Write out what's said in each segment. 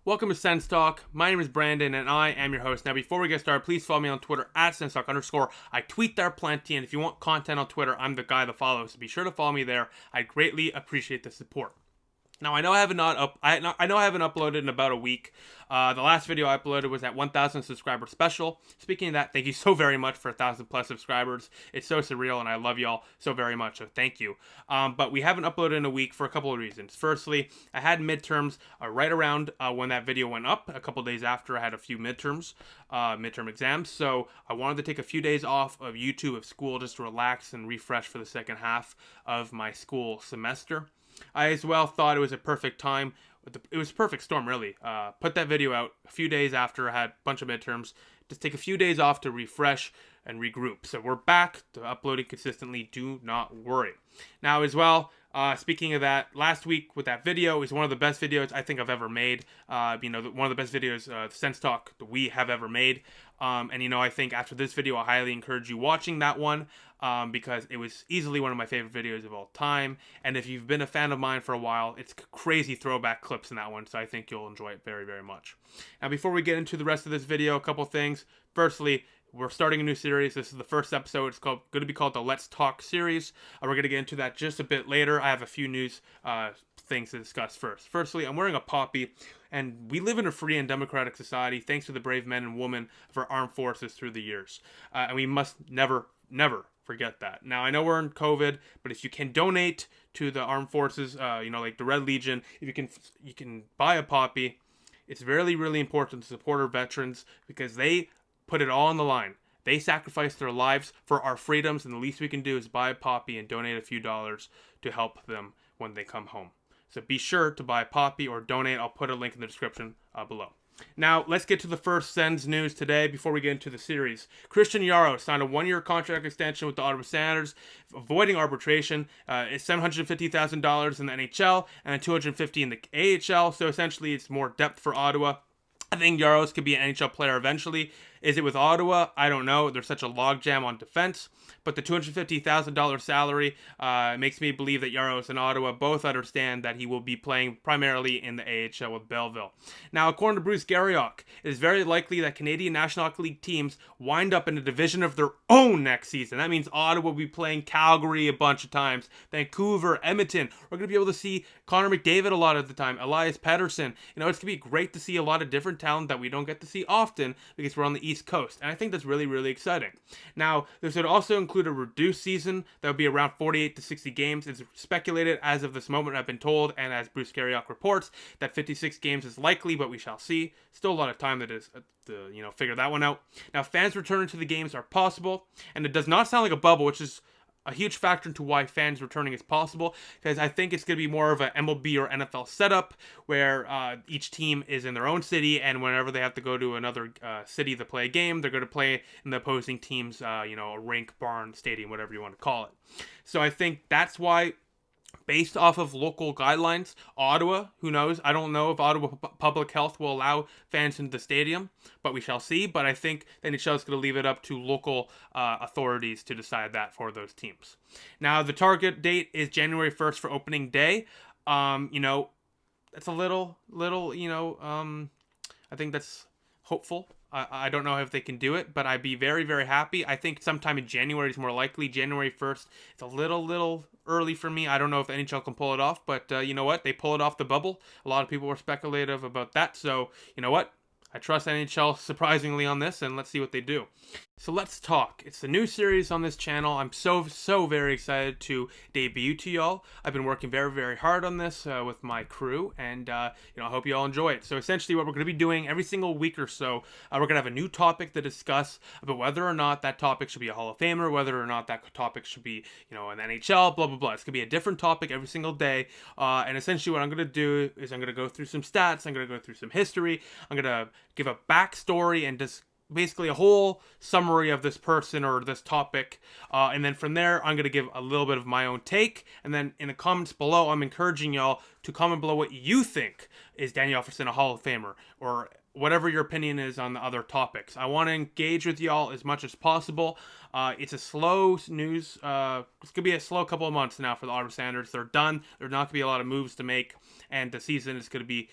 Welcome to SENS Talk. My name is Brandon and I am your host. Now, before we get started, please follow me on Twitter at SensTalk_. I tweet there plenty, and if you want content on Twitter, I'm the guy that follows, so be sure to follow me there. I greatly appreciate the support. Now, I know I haven't uploaded in about a week. The last video I uploaded was at 1,000 subscriber special. Speaking of that, thank you so very much for 1,000 plus subscribers. It's so surreal, and I love y'all so very much, so thank you. But we haven't uploaded in a week for a couple of reasons. Firstly, I had midterms right around when that video went up. A couple days after, I had a few midterm exams, so I wanted to take a few days off of YouTube, of school, just to relax and refresh for the second half of my school semester. I as well thought it was a perfect time. It was a perfect storm, really. Put that video out a few days after I had a bunch of midterms. Just take a few days off to refresh and regroup. So we're back to uploading consistently. Do not worry. Now, as well, speaking of that, last week with that video is one of the best videos I think I've ever made. One of the best videos, Sense Talk, that we have ever made. I think after this video, I highly encourage you watching that one because it was easily one of my favorite videos of all time. And if you've been a fan of mine for a while, it's crazy throwback clips in that one, so I think you'll enjoy it very, very much. Now, before we get into the rest of this video, a couple things. Firstly, we're starting a new series. This is the first episode. It's going to be called the Let's Talk series. We're going to get into that just a bit later. I have a few news things to discuss first. Firstly, I'm wearing a poppy, and we live in a free and democratic society thanks to the brave men and women of our armed forces through the years. And we must never forget that. Now, I know we're in COVID, but if you can donate to the armed forces, like the Red Legion, if you can buy a poppy. It's really, really important to support our veterans because they put it all on the line. They sacrificed their lives for our freedoms, and the least we can do is buy a poppy and donate a few dollars to help them when they come home. So be sure to buy a poppy or donate. I'll put a link in the description below. Now, let's get to the first SENS news today before we get into the series. Christian Yaro signed a one-year contract extension with the Ottawa Senators, avoiding arbitration. It's $750,000 in the NHL and $250,000 in the AHL, so essentially it's more depth for Ottawa. I think Yaros could be an NHL player eventually. Is it with Ottawa? I don't know. There's such a logjam on defense. But the $250,000 salary makes me believe that Yaros and Ottawa both understand that he will be playing primarily in the AHL with Belleville. Now, according to Bruce Garriock, it is very likely that Canadian National Hockey League teams wind up in a division of their own next season. That means Ottawa will be playing Calgary a bunch of times, Vancouver, Edmonton. We're going to be able to see Connor McDavid a lot of the time, Elias Pettersson. It's going to be great to see a lot of different talent that we don't get to see often because we're on the East Coast. And I think that's really, really exciting. Now, this would also include a reduced season that would be around 48 to 60 games. It's speculated as of this moment, I've been told, and as Bruce Garriock reports, that 56 games is likely, but we shall see. Still a lot of time that is to figure that one out. Now, fans returning to the games are possible, and it does not sound like a bubble, which is a huge factor into why fans returning is possible, because I think it's going to be more of an MLB or NFL setup where each team is in their own city, and whenever they have to go to another city to play a game, they're going to play in the opposing team's, a rink, barn, stadium, whatever you want to call it. So I think that's why, based off of local guidelines, Ottawa, who knows? I don't know if Ottawa Public Health will allow fans into the stadium, but we shall see. But I think the NHL is going to leave it up to local authorities to decide that for those teams. Now, the target date is January 1st for opening day. That's a little, I think that's hopeful. I don't know if they can do it, but I'd be very, very happy. I think sometime in January is more likely. January 1st, it's a little early for me. I don't know if the NHL can pull it off, but you know what? They pull it off the bubble. A lot of people were speculative about that, so you know what? I trust NHL surprisingly on this, and let's see what they do. So let's talk. It's the new series on this channel. I'm so very excited to debut to y'all. I've been working very, very hard on this with my crew, and I hope you all enjoy it. So essentially what we're going to be doing every single week or so, we're going to have a new topic to discuss about whether or not that topic should be a Hall of Famer, whether or not that topic should be, an NHL, blah, blah, blah. It's going to be a different topic every single day, and essentially what I'm going to do is I'm going to go through some stats, I'm going to go through some history, I'm going to give a backstory and just basically a whole summary of this person or this topic, and then from there I'm going to give a little bit of my own take, and then in the comments below I'm encouraging y'all to comment below what you think. Is Danny Alfredsson a Hall of Famer, or whatever your opinion is on the other topics. I want to engage with y'all as much as possible. It's a slow news. It's going to be a slow couple of months now for the Ottawa Senators. They're done. There's not going to be a lot of moves to make, and the season is going to be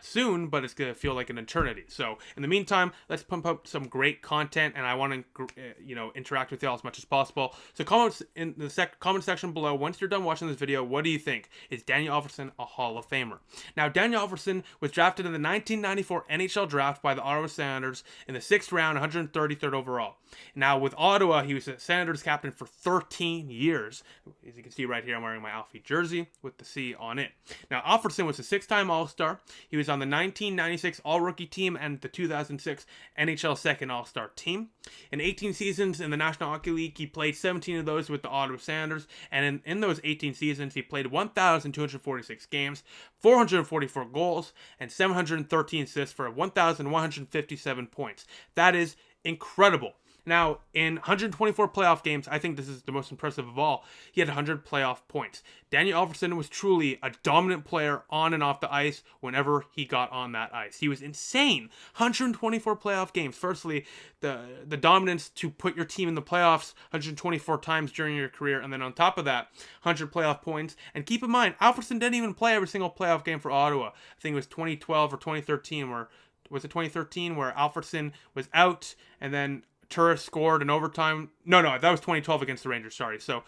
soon, but it's going to feel like an eternity. So in the meantime, let's pump up some great content, and I want to interact with y'all as much as possible. So comments in the comment section below. Once you're done watching this video, what do you think? Is Daniel Alfredsson a Hall of Famer? Now, Daniel Alfredsson was drafted in the 1994 NHL draft by the Ottawa Senators in the 6th round, 133rd overall. Now, with Ottawa, he was a Senators captain for 13 years. As you can see right here, I'm wearing my Alfie jersey with the C on it. Now, Alfredsson was a 6-time All-Star. He was on the 1996 All-Rookie team and the 2006 NHL Second All-Star team. In 18 seasons in the National Hockey League, he played 17 of those with the Ottawa Senators, and in those 18 seasons, he played 1,246 games, 444 goals, and 713 assists for 1,157 points. That is incredible. Now, in 124 playoff games, I think this is the most impressive of all, he had 100 playoff points. Daniel Alfredsson was truly a dominant player on and off the ice whenever he got on that ice. He was insane. 124 playoff games. Firstly, the dominance to put your team in the playoffs 124 times during your career, and then on top of that, 100 playoff points. And keep in mind, Alfredsson didn't even play every single playoff game for Ottawa. I think it was 2012 or 2013 where Alfredsson was out, and then Turris scored in overtime. No, that was 2012 against the Rangers, sorry. So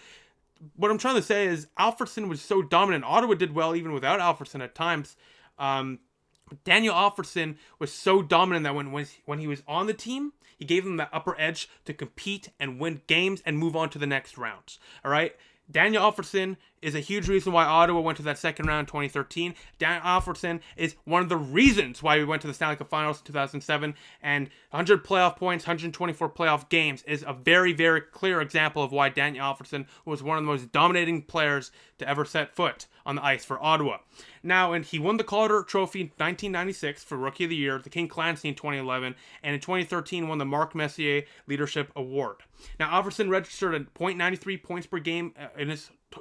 what I'm trying to say is Alfredsson was so dominant. Ottawa did well even without Alfredsson at times. Daniel Alfredsson was so dominant that when he was on the team, he gave them that upper edge to compete and win games and move on to the next rounds. All right? Daniel Alfredsson is a huge reason why Ottawa went to that second round in 2013. Daniel Alfredsson is one of the reasons why we went to the Stanley Cup Finals in 2007. And 100 playoff points, 124 playoff games is a very, very clear example of why Daniel Alfredsson was one of the most dominating players to ever set foot on the ice for Ottawa. Now, and he won the Calder Trophy in 1996 for Rookie of the Year, the King Clancy in 2011, and in 2013 won the Marc Messier Leadership Award. Now, Alfredsson registered at .93 points per game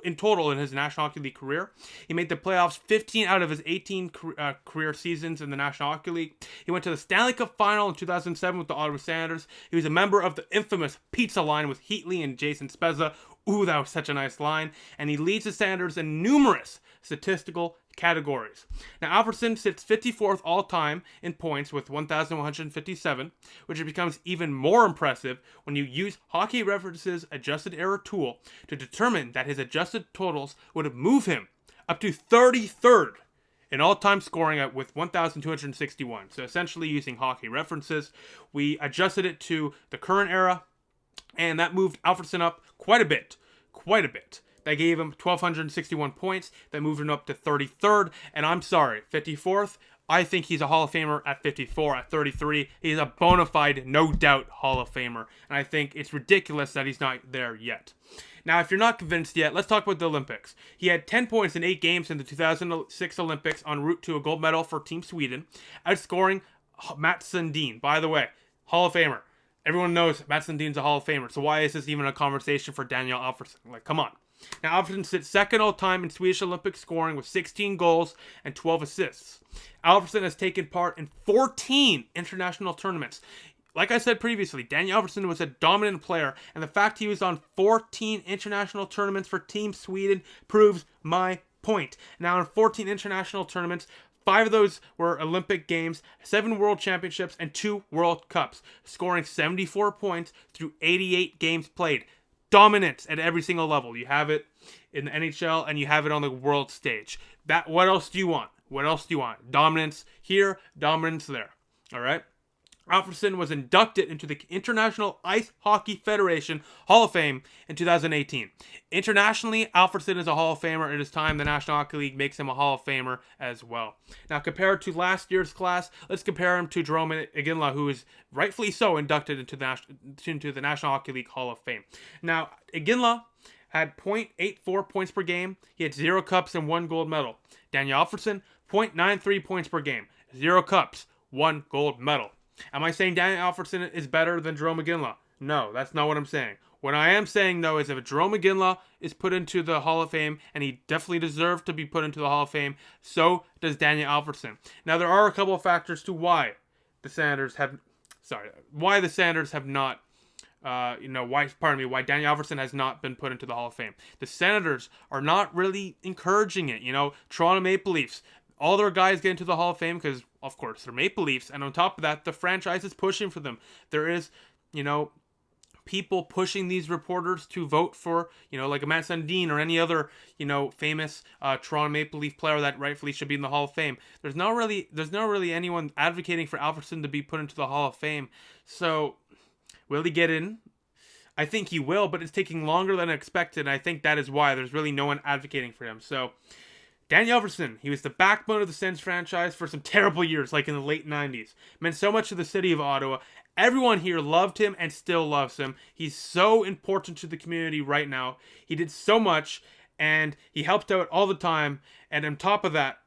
in total in his National Hockey League career. He made the playoffs 15 out of his 18 career seasons in the National Hockey League. He went to the Stanley Cup Final in 2007 with the Ottawa Senators. He was a member of the infamous Pizza Line with Heatley and Jason Spezza. Ooh, that was such a nice line. And he leads the Senators in numerous statistical categories. Now, Alfredsson sits 54th all-time in points with 1,157, which becomes even more impressive when you use Hockey Reference's adjusted error tool to determine that his adjusted totals would move him up to 33rd in all-time scoring with 1,261. So essentially using Hockey References, we adjusted it to the current era, and that moved Alfredsson up quite a bit. That gave him 1,261 points. That moved him up to 33rd. And I'm sorry, 54th. I think he's a Hall of Famer at 54. At 33, he's a bona fide, no doubt Hall of Famer. And I think it's ridiculous that he's not there yet. Now, if you're not convinced yet, let's talk about the Olympics. He had 10 points in 8 games in the 2006 Olympics en route to a gold medal for Team Sweden, outscoring Mats Sundin. By the way, Hall of Famer. Everyone knows Mats Sundin's a Hall of Famer. So why is this even a conversation for Daniel Alfredsson? Like, come on. Now, Alfredsson sits second all-time in Swedish Olympic scoring with 16 goals and 12 assists. Alfredsson has taken part in 14 international tournaments. Like I said previously, Daniel Alfredsson was a dominant player, and the fact he was on 14 international tournaments for Team Sweden proves my point. Now, in 14 international tournaments, 5 of those were Olympic Games, 7 World Championships, and 2 World Cups, scoring 74 points through 88 games played. Dominance at every single level. You have it in the NHL and you have it on the world stage. What else do you want? Dominance here, dominance there. All right? Alfredsson was inducted into the International Ice Hockey Federation Hall of Fame in 2018. Internationally, Alfredsson is a Hall of Famer. It is time the National Hockey League makes him a Hall of Famer as well. Now, compared to last year's class, let's compare him to Jarome Iginla, who is rightfully so inducted into the National Hockey League Hall of Fame. Now, Iginla had .84 points per game. He had 0 cups and 1 gold medal. Daniel Alfredsson, .93 points per game. 0 cups, 1 gold medal. Am I saying Daniel Alfredsson is better than Jarome Iginla? No, that's not what I'm saying. What I am saying, though, is if Jarome Iginla is put into the Hall of Fame, and he definitely deserves to be put into the Hall of Fame, so does Daniel Alfredsson. Now, there are a couple of factors to why the Senators have not, why Daniel Alfredsson has not been put into the Hall of Fame. The Senators are not really encouraging it. Toronto Maple Leafs, all their guys get into the Hall of Fame because, of course, they're Maple Leafs. And on top of that, the franchise is pushing for them. There is, people pushing these reporters to vote for, like a Matt Sundin or any other, famous Toronto Maple Leaf player that rightfully should be in the Hall of Fame. There's not really anyone advocating for Alfredsson to be put into the Hall of Fame. So, will he get in? I think he will, but it's taking longer than expected. And I think that is why there's really no one advocating for him. So, Danny Alfredsson, he was the backbone of the Sens franchise for some terrible years, like in the late 90s. Meant so much to the city of Ottawa. Everyone here loved him and still loves him. He's so important to the community right now. He did so much, and he helped out all the time. And on top of that,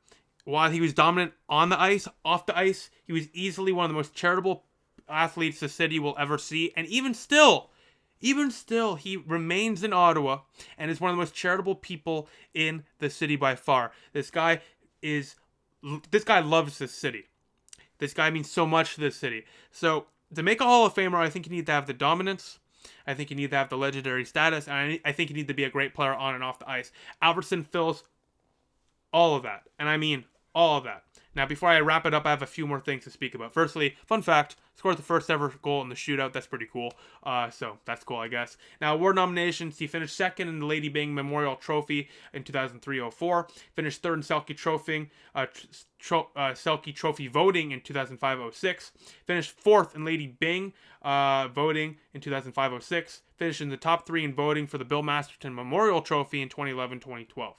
while he was dominant on the ice, off the ice, he was easily one of the most charitable athletes the city will ever see. And even still, he remains in Ottawa and is one of the most charitable people in the city by far. This guy loves this city. This guy means so much to this city. So, to make a Hall of Famer, I think you need to have the dominance. I think you need to have the legendary status. And I think you need to be a great player on and off the ice. Alfredsson fills all of that. And I mean all of that. Now, before I wrap it up, I have a few more things to speak about. Firstly, fun fact, scored the first ever goal in the shootout. That's pretty cool. So that's cool, I guess. Now, award nominations. He finished second in the Lady Byng Memorial Trophy in 2003-04. Finished third in Selke Trophy voting in 2005-06. Finished fourth in Lady Byng voting in 2005-06. Finished in the top 3 in voting for the Bill Masterton Memorial Trophy in 2011-2012.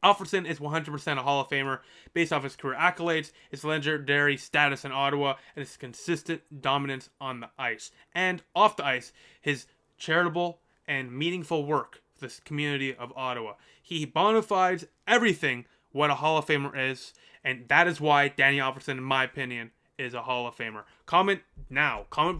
Alfredsson is 100% a Hall of Famer based off his career accolades, his legendary status in Ottawa, and his consistent dominance on the ice. And off the ice, his charitable and meaningful work for the community of Ottawa. He bona fides everything what a Hall of Famer is, and that is why Danny Alfredsson, in my opinion, is a Hall of Famer. Comment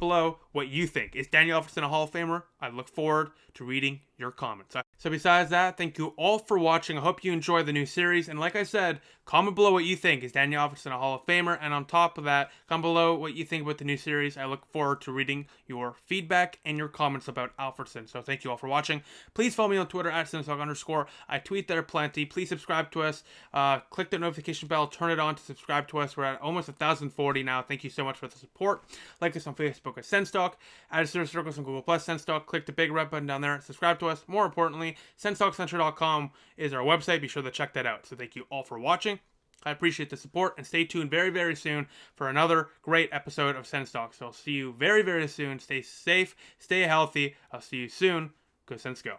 below what you think. Is Danny Alfredsson a Hall of Famer? I look forward to reading your comments. So besides that, thank you all for watching. I hope you enjoy the new series. And like I said, comment below what you think. Is Danny Alfredsson a Hall of Famer? And on top of that, comment below what you think about the new series. I look forward to reading your feedback and your comments about Alfredsson. So thank you all for watching. Please follow me on Twitter at @SENS_. I tweet there plenty. Please subscribe to us. Click the notification bell. Turn it on to subscribe to us. We're at almost 1,040 now. Thank you so much for the support. Like us on Facebook at SENStalk. Add us to our circles on Google+, SENStalk. Click the big red button down there. Subscribe to us. More importantly, SENStalkCentral.com is our website. Be sure to check that out. So thank you all for watching. I appreciate the support, and stay tuned very, very soon for another great episode of SENStalk. So I'll see you very, very soon. Stay safe. Stay healthy. I'll see you soon. Go Sens Go.